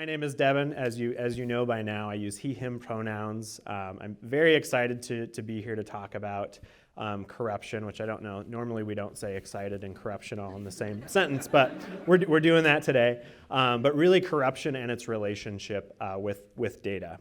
My name is Deven. As you know by now, I use he, him pronouns. I'm very excited to be here to talk about corruption, which I don't know. Normally we don't say excited and corruption all in the same sentence, but we're doing that today. But really corruption and its relationship with data.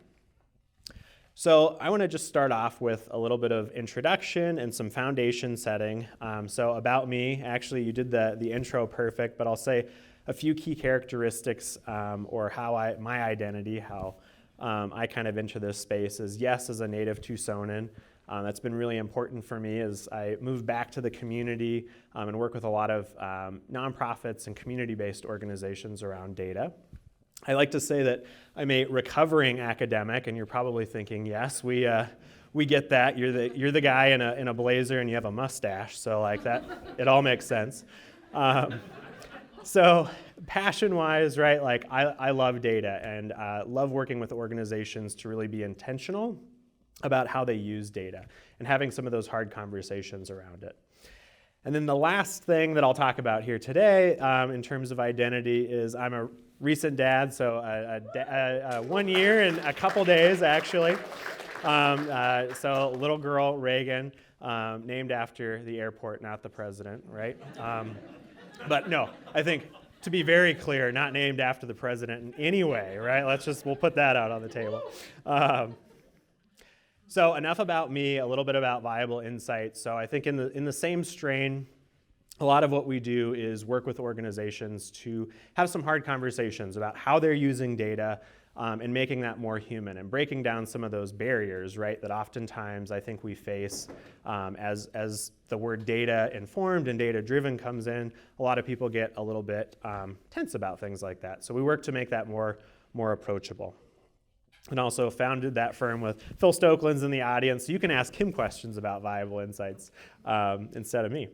So I want to just start off with a little bit of introduction and some foundation setting. So about me, actually you did the intro perfect, but I'll say a few key characteristics or my identity, how I kind of enter this space is, yes, as a native Tucsonan. That's been really important for me as I move back to the community and work with a lot of nonprofits and community-based organizations around data. I like to say that I'm a recovering academic, and you're probably thinking, yes, we get that. You're the guy in a blazer and you have a mustache, so like that, it all makes sense. So passion-wise, right, like I love data and love working with organizations to really be intentional about how they use data and having some of those hard conversations around it. And then the last thing that I'll talk about here today in terms of identity is I'm a recent dad, so 1 year and a couple days actually. So little girl Reagan, named after the airport, not the president, right? But no, I think to be very clear, not named after the president in any way, right? We'll put that out on the table. So enough about me, a little bit about Viable Insights. So I think in the same strain, a lot of what we do is work with organizations to have some hard conversations about how they're using data and making that more human and breaking down some of those barriers, right, that oftentimes I think we face as the word data informed and data driven comes in. A lot of people get a little bit tense about things like that. So we work to make that more approachable. And also founded that firm with Phil Stokeland's in the audience, so you can ask him questions about Viable Insights instead of me.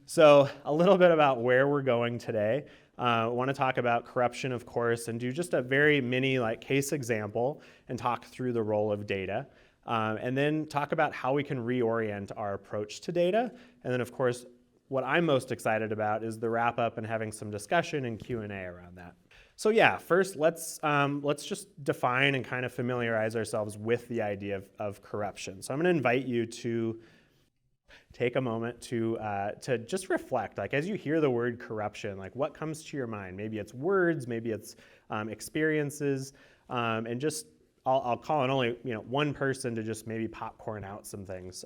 So a little bit about where we're going today. I want to talk about corruption, of course, and do just a very mini case example and talk through the role of data. And then talk about how we can reorient our approach to data. And then, of course, what I'm most excited about is the wrap up and having some discussion and Q&A around that. So yeah, first let's just define and kind of familiarize ourselves with the idea of corruption. So I'm going to invite you to take a moment to just reflect, as you hear the word corruption, what comes to your mind? Maybe it's words, maybe it's experiences, and just I'll call on only one person to just maybe popcorn out some things,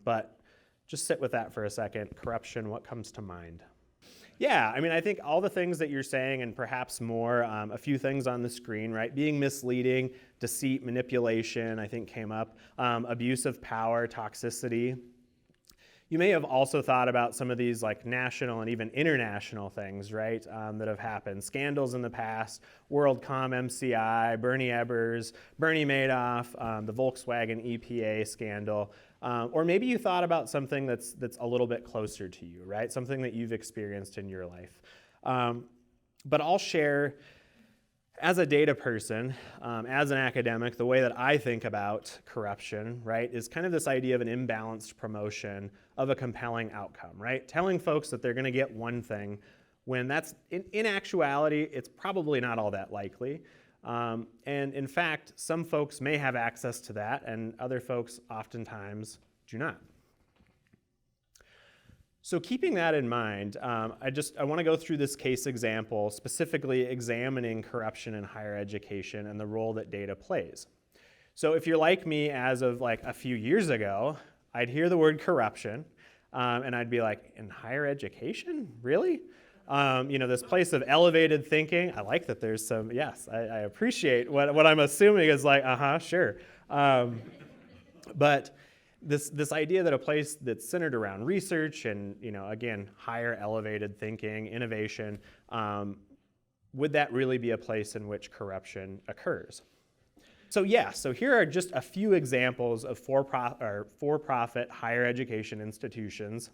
but just sit with that for a second. Corruption, what comes to mind? Yeah, I think all the things that you're saying and perhaps more, a few things on the screen, right? Being misleading, deceit, manipulation, I think came up, abuse of power, toxicity. You may have also thought about some of these national and even international things, right, that have happened. Scandals in the past, WorldCom, MCI, Bernie Ebbers, Bernie Madoff, the Volkswagen EPA scandal. Or maybe you thought about something that's a little bit closer to you, right? Something that you've experienced in your life. But I'll share, as a data person, as an academic, the way that I think about corruption, right, is kind of this idea of an imbalanced promotion of a compelling outcome, right? Telling folks that they're going to get one thing when that's, in actuality, it's probably not all that likely. And in fact, some folks may have access to that and other folks oftentimes do not. So keeping that in mind, I want to go through this case example, specifically examining corruption in higher education and the role that data plays. So if you're like me as of a few years ago, I'd hear the word corruption and I'd be like, in higher education? Really? This place of elevated thinking. I like that there's some, yes, I appreciate what I'm assuming is sure. But this idea that a place that's centered around research and, again, higher elevated thinking, innovation, would that really be a place in which corruption occurs? So here are just a few examples of for-profit higher education institutions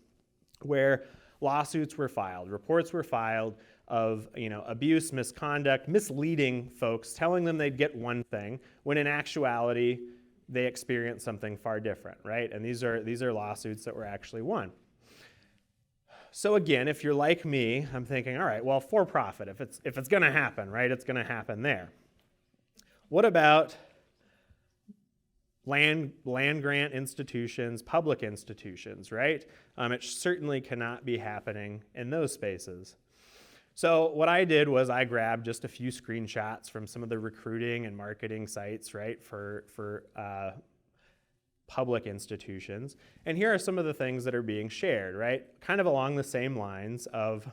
where lawsuits were filed, reports were filed of abuse, misconduct, misleading folks, telling them they'd get one thing when in actuality they experienced something far different, right? And these are lawsuits that were actually won. So again, if you're like me, I'm thinking, all right, well, for profit, if it's going to happen, right, it's going to happen there. what about land grant institutions, public institutions, right? It certainly cannot be happening in those spaces. So what I did was I grabbed just a few screenshots from some of the recruiting and marketing sites, right, for public institutions. And here are some of the things that are being shared, right? Kind of along the same lines of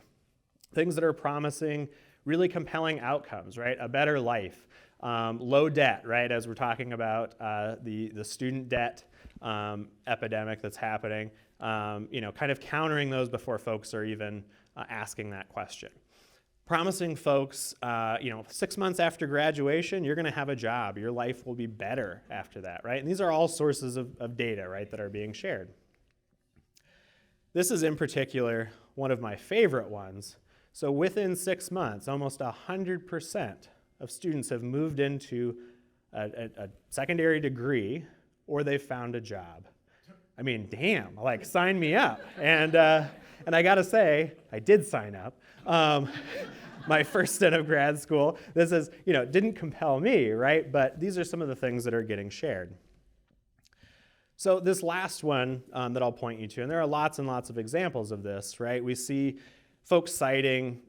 things that are promising really compelling outcomes, right? A better life, low debt, right? As we're talking about the student debt epidemic that's happening, kind of countering those before folks are even asking that question. Promising folks, 6 months after graduation, you're going to have a job. Your life will be better after that, right? And these are all sources of data, right, that are being shared. This is in particular one of my favorite ones. So within 6 months, almost 100% of students have moved into a secondary degree or they've found a job. I mean, damn, like sign me up. And I gotta say, I did sign up. My first stint of grad school. This is, didn't compel me, right? But these are some of the things that are getting shared. So this last one that I'll point you to, and there are lots and lots of examples of this, right? We see folks citing,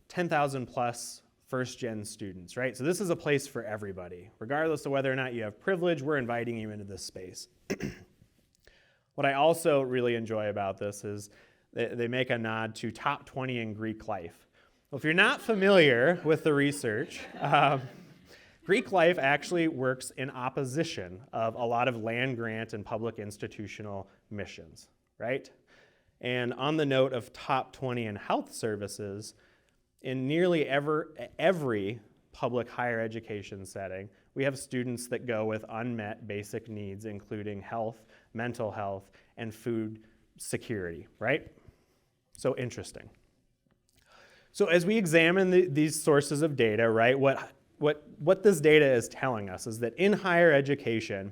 10,000 plus first-gen students, right? So this is a place for everybody. Regardless of whether or not you have privilege, we're inviting you into this space. What I also really enjoy about this is they make a nod to top 20 in Greek life. Well, if you're not familiar with the research, Greek life actually works in opposition of a lot of land grant and public institutional missions, right? And on the note of top 20 in health services, in nearly every public higher education setting, we have students that go with unmet basic needs, including health, mental health, and food security, right? So interesting. So as we examine these sources of data, right, what this data is telling us is that in higher education,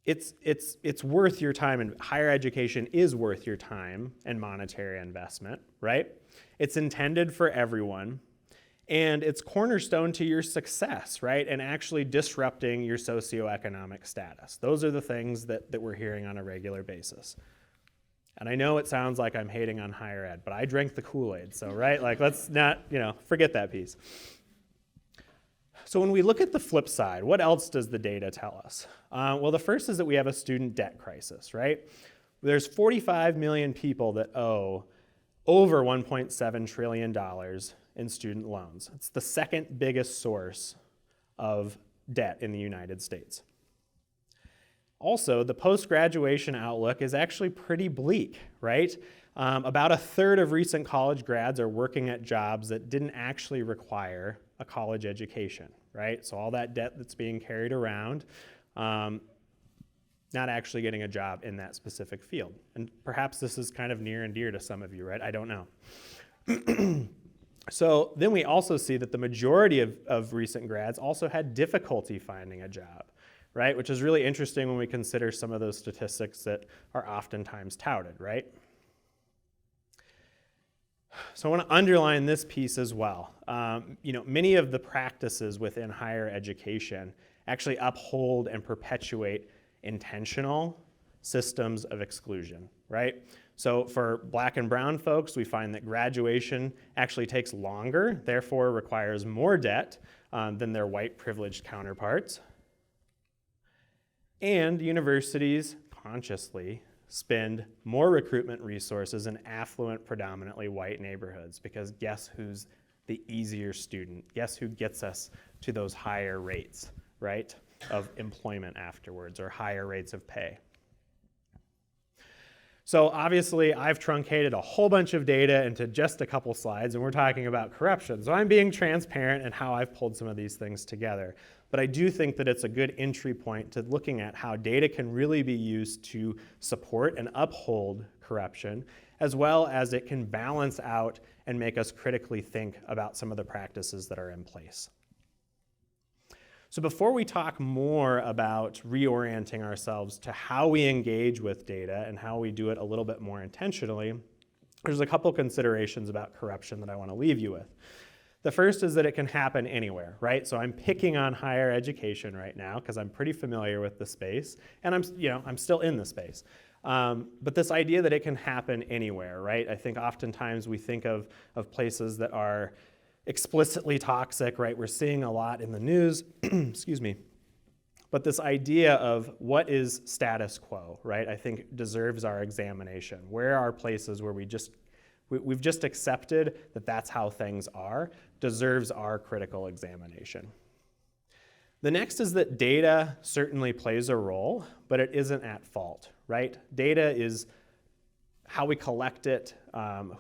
it's worth your time, and higher education is worth your time and monetary investment, right? It's intended for everyone, and it's cornerstone to your success, right? And actually disrupting your socioeconomic status. Those are the things that we're hearing on a regular basis. And I know it sounds like I'm hating on higher ed, but I drank the Kool-Aid, so, right? Like, let's not, forget that piece. So when we look at the flip side, what else does the data tell us? Well, the first is that we have a student debt crisis, right? There's 45 million people that owe over $1.7 trillion in student loans. It's the second biggest source of debt in the United States. Also, the Postgraduation Outlook is actually pretty bleak, right? About a third of recent college grads are working at jobs that didn't actually require a college education, right? So all that debt that's being carried around, not actually getting a job in that specific field. And perhaps this is kind of near and dear to some of you, right? I don't know. So then we also see that the majority of recent grads also had difficulty finding a job, right? Which is really interesting when we consider some of those statistics that are oftentimes touted, right? So I want to underline this piece as well. Many of the practices within higher education actually uphold and perpetuate intentional systems of exclusion, right? So for Black and brown folks, we find that graduation actually takes longer, therefore requires more debt than their white privileged counterparts. And universities consciously spend more recruitment resources in affluent, predominantly white neighborhoods, because guess who's the easier student? Guess who gets us to those higher rates, right, of employment afterwards, or higher rates of pay? So obviously, I've truncated a whole bunch of data into just a couple slides, and we're talking about corruption. So I'm being transparent in how I've pulled some of these things together. But I do think that it's a good entry point to looking at how data can really be used to support and uphold corruption, as well as it can balance out and make us critically think about some of the practices that are in place. So before we talk more about reorienting ourselves to how we engage with data and how we do it a little bit more intentionally, there's a couple considerations about corruption that I want to leave you with. The first is that it can happen anywhere, right? So I'm picking on higher education right now because I'm pretty familiar with the space, and I'm still in the space. But this idea that it can happen anywhere, right? I think oftentimes we think of places that are explicitly toxic, right? We're seeing a lot in the news, excuse me. But this idea of what is status quo, right? I think deserves our examination. Where are places where we've just accepted that that's how things are, deserves our critical examination. The next is that data certainly plays a role, but it isn't at fault, right? Data is how we collect it,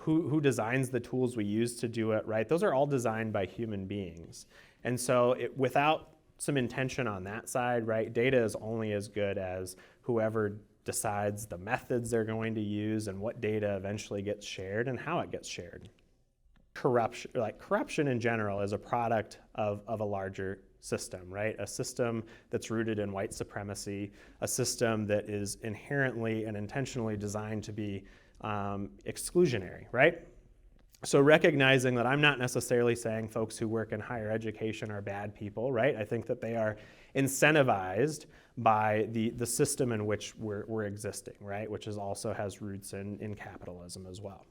who designs the tools we use to do it, right? Those are all designed by human beings. And so without some intention on that side, right, data is only as good as whoever decides the methods they're going to use and what data eventually gets shared and how it gets shared. Corruption in general is a product of a larger system, right? A system that's rooted in white supremacy, a system that is inherently and intentionally designed to be exclusionary, right? So recognizing that I'm not necessarily saying folks who work in higher education are bad people, right? I think that they are incentivized by the system in which we're existing, right? Which also has roots in capitalism as well.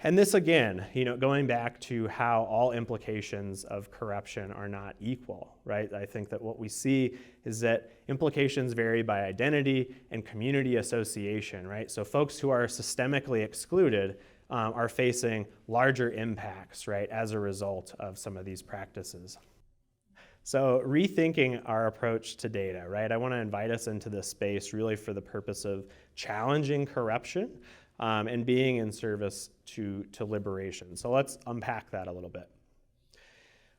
And this again, going back to how all implications of corruption are not equal, right? I think that what we see is that implications vary by identity and community association, right? So folks who are systemically excluded are facing larger impacts, right, as a result of some of these practices. So rethinking our approach to data, right? I want to invite us into this space really for the purpose of challenging corruption, and being in service to liberation. So let's unpack that a little bit.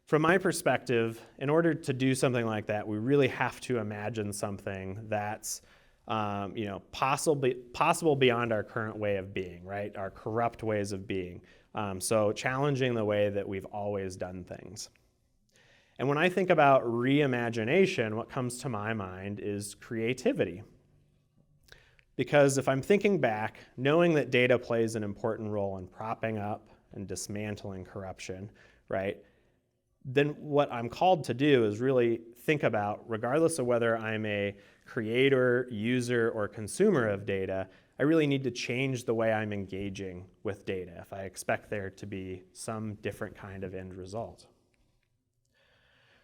From my perspective, in order to do something like that, we really have to imagine something that's possible beyond our current way of being, right? Our corrupt ways of being. So challenging the way that we've always done things. And when I think about reimagination, what comes to my mind is creativity. Because if I'm thinking back, knowing that data plays an important role in propping up and dismantling corruption, right, then what I'm called to do is really think about, regardless of whether I'm a creator, user, or consumer of data, I really need to change the way I'm engaging with data if I expect there to be some different kind of end result.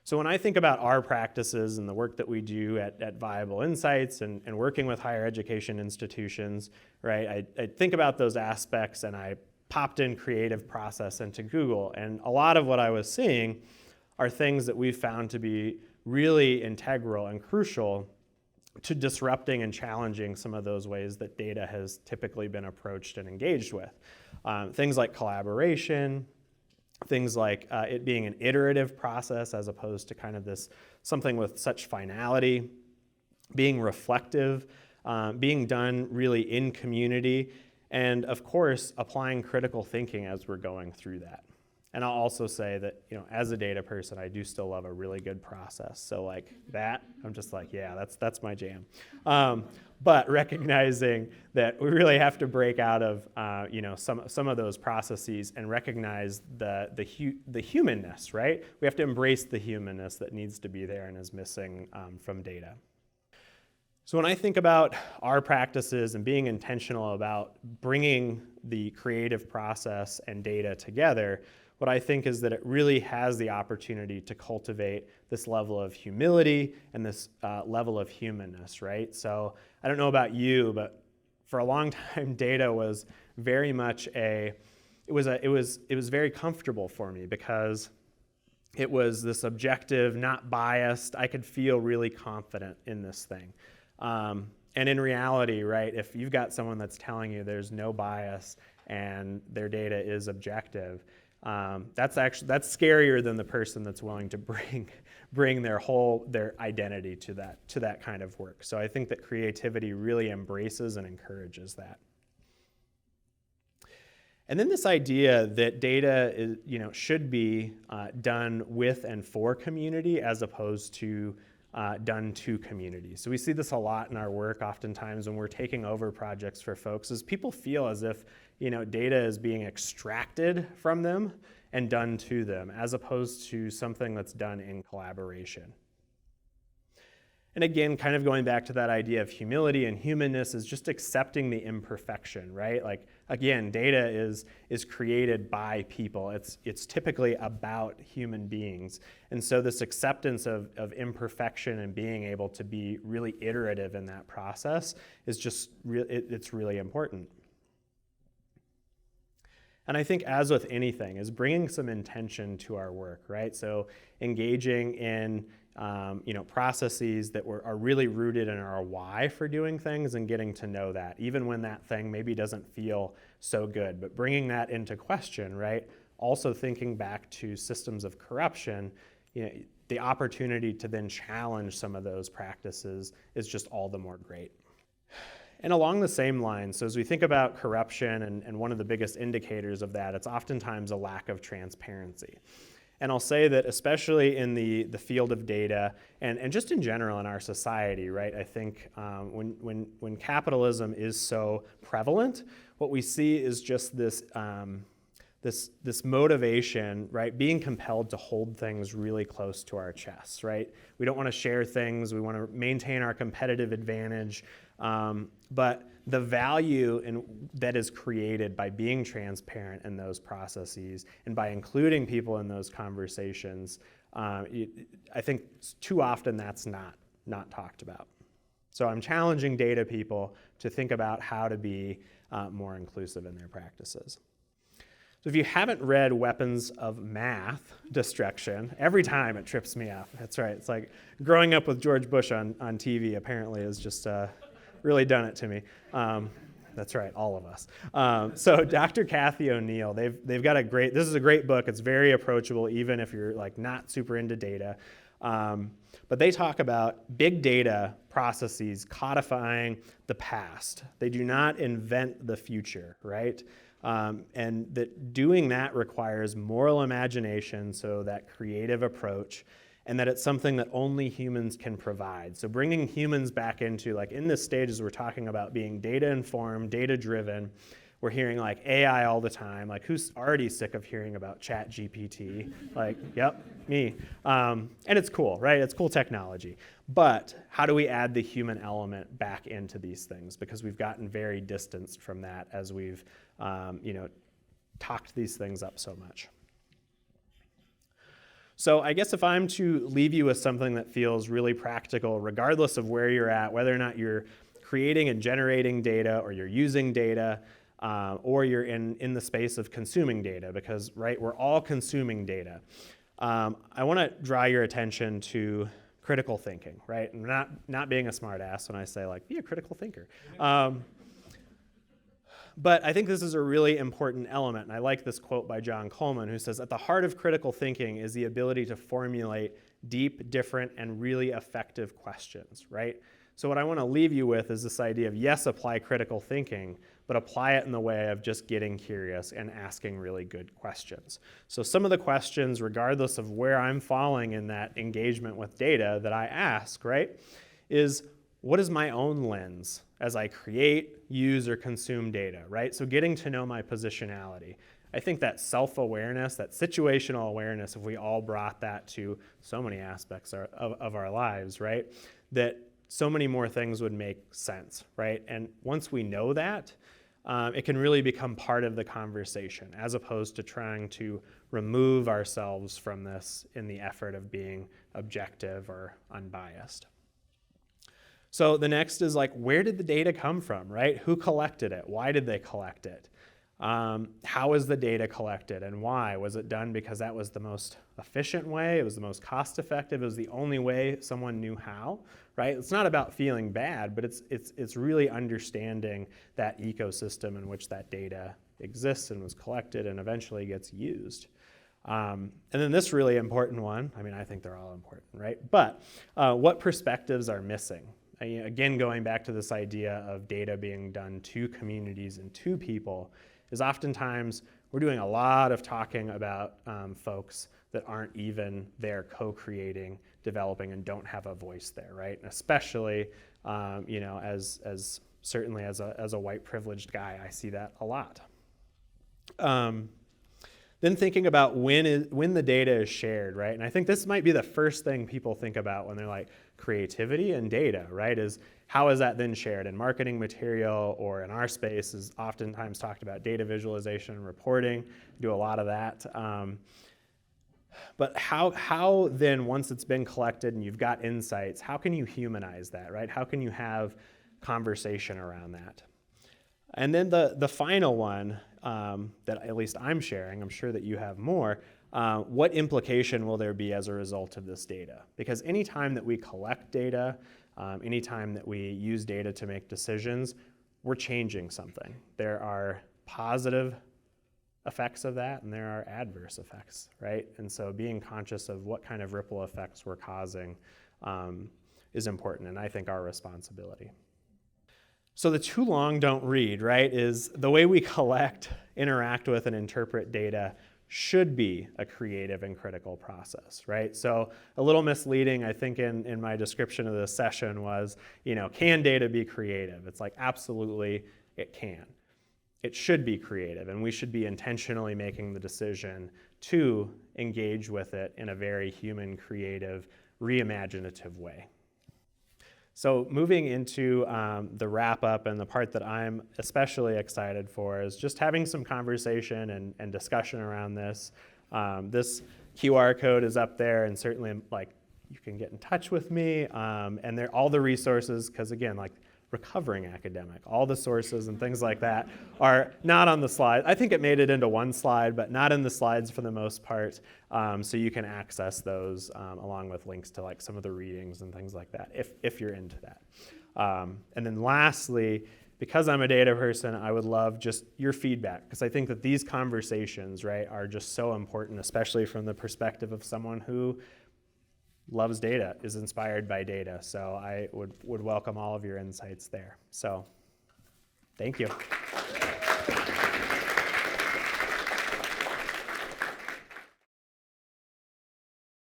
So when I think about our practices and the work that we do at Viable Insights and working with higher education institutions, right, I think about those aspects, and I popped in creative process into Google, and a lot of what I was seeing are things that we've found to be really integral and crucial to disrupting and challenging some of those ways that data has typically been approached and engaged with. Things like collaboration, things like it being an iterative process as opposed to kind of this something with such finality, being reflective, being done really in community, and of course applying critical thinking as we're going through that. And I'll also say that, as a data person, I do still love a really good process. So like that, I'm just like, yeah, that's my jam. But recognizing that we really have to break out of, some of those processes and recognize the humanness, right? We have to embrace the humanness that needs to be there and is missing from data. So when I think about our practices and being intentional about bringing the creative process and data together, what I think is that it really has the opportunity to cultivate this level of humility and this level of humanness, right? So I don't know about you, but for a long time, data was very much it was very comfortable for me because it was this objective, not biased. I could feel really confident in this thing. And in reality, right, if you've got someone that's telling you there's no bias and their data is objective, that's scarier than the person that's willing to bring their identity to that kind of work. So I think that creativity really embraces and encourages that. And then this idea that data is, should be done with and for community as opposed to done to communities. So we see this a lot in our work oftentimes when we're taking over projects for folks, is people feel as if data is being extracted from them and done to them, as opposed to something that's done in collaboration. And again, kind of going back to that idea of humility and humanness is just accepting the imperfection, right? Like, again, data is created by people. It's typically about human beings. And so this acceptance of imperfection and being able to be really iterative in that process is just, it's really important. And I think, as with anything, is bringing some intention to our work, right? So engaging in processes that are really rooted in our why for doing things and getting to know that, even when that thing maybe doesn't feel so good. But bringing that into question, right? Also thinking back to systems of corruption, the opportunity to then challenge some of those practices is just all the more great. And along the same lines, so as we think about corruption and one of the biggest indicators of that, it's oftentimes a lack of transparency. And I'll say that especially in the field of data and just in general in our society, right? I think when capitalism is so prevalent, what we see is just this motivation, right? Being compelled to hold things really close to our chests, right? We don't want to share things. We want to maintain our competitive advantage. But the value that is created by being transparent in those processes and by including people in those conversations, I think too often that's not talked about. So I'm challenging data people to think about how to be more inclusive in their practices. So if you haven't read Weapons of Math Destruction, every time it trips me up. That's right. It's like growing up with George Bush on TV apparently is just really done it to me. That's right, all of us. So Dr. Kathy O'Neill, they've got this is a great book. It's very approachable even if you're like not super into data. But they talk about big data processes codifying the past. They do not invent the future, right? And that doing that requires moral imagination, so that creative approach, and that it's something that only humans can provide. So bringing humans back into, like in this stage as we're talking about being data-informed, data-driven, we're hearing like AI all the time. Like, who's already sick of hearing about ChatGPT? Like, yep, me. And it's cool, right? It's cool technology. But how do we add the human element back into these things? Because we've gotten very distanced from that as we've, talked these things up so much. So I guess if I'm to leave you with something that feels really practical, regardless of where you're at, whether or not you're creating and generating data or you're using data, or you're in the space of consuming data, because, right, we're all consuming data. I want to draw your attention to critical thinking, right? And not being a smart ass when I say, like, be a critical thinker. But I think this is a really important element, and I like this quote by John Coleman, who says, "At the heart of critical thinking is the ability to formulate deep, different, and really effective questions," right? So what I want to leave you with is this idea of, yes, apply critical thinking, but apply it in the way of just getting curious and asking really good questions. So some of the questions, regardless of where I'm falling in that engagement with data that I ask, right, is what is my own lens as I create, use, or consume data, right? So getting to know my positionality. I think that self-awareness, that situational awareness, if we all brought that to so many aspects of our lives, right, that so many more things would make sense, right? And once we know that, it can really become part of the conversation, as opposed to trying to remove ourselves from this in the effort of being objective or unbiased. So the next is, like, where did the data come from, right? Who collected it? Why did they collect it? How is the data collected and why? Was it done because that was the most efficient way? It was the most cost effective? It was the only way someone knew how, right? It's not about feeling bad, but it's really understanding that ecosystem in which that data exists and was collected and eventually gets used. And then this really important one, I mean, I think they're all important, right? But what perspectives are missing? Again, going back to this idea of data being done to communities and to people, is oftentimes we're doing a lot of talking about folks that aren't even there co-creating developing and don't have a voice there, right? And especially, as certainly as a white privileged guy, I see that a lot. Then thinking about when the data is shared, right? And I think this might be the first thing people think about when they're like creativity and data, right? Is how is that then shared? And marketing material, or in our space, is oftentimes talked about data visualization and reporting. We do a lot of that. But how then, once it's been collected and you've got insights, how can you humanize that, right? How can you have conversation around that? And then the final one that at least I'm sharing, I'm sure that you have more, what implication will there be as a result of this data? Because anytime that we collect data, anytime that we use data to make decisions, we're changing something. There are positive effects of that, and there are adverse effects, right? And so being conscious of what kind of ripple effects we're causing is important, and I think our responsibility. So the too long don't read, right, is the way we collect, interact with, and interpret data should be a creative and critical process, right? So a little misleading, I think, in my description of this session was, can data be creative? It's like, absolutely, it can. It should be creative, and we should be intentionally making the decision to engage with it in a very human, creative, reimaginative way. So moving into the wrap-up, and the part that I'm especially excited for is just having some conversation and discussion around this. This QR code is up there, and certainly you can get in touch with me, and all the resources, because again, recovering academic, all the sources and things like that are not on the slide. I think it made it into one slide, but not in the slides for the most part. So you can access those along with links to some of the readings and things like that, if you're into that. And then lastly, because I'm a data person, I would love just your feedback, because I think that these conversations, right, are just so important, especially from the perspective of someone who loves data, is inspired by data. So I would welcome all of your insights there. So thank you.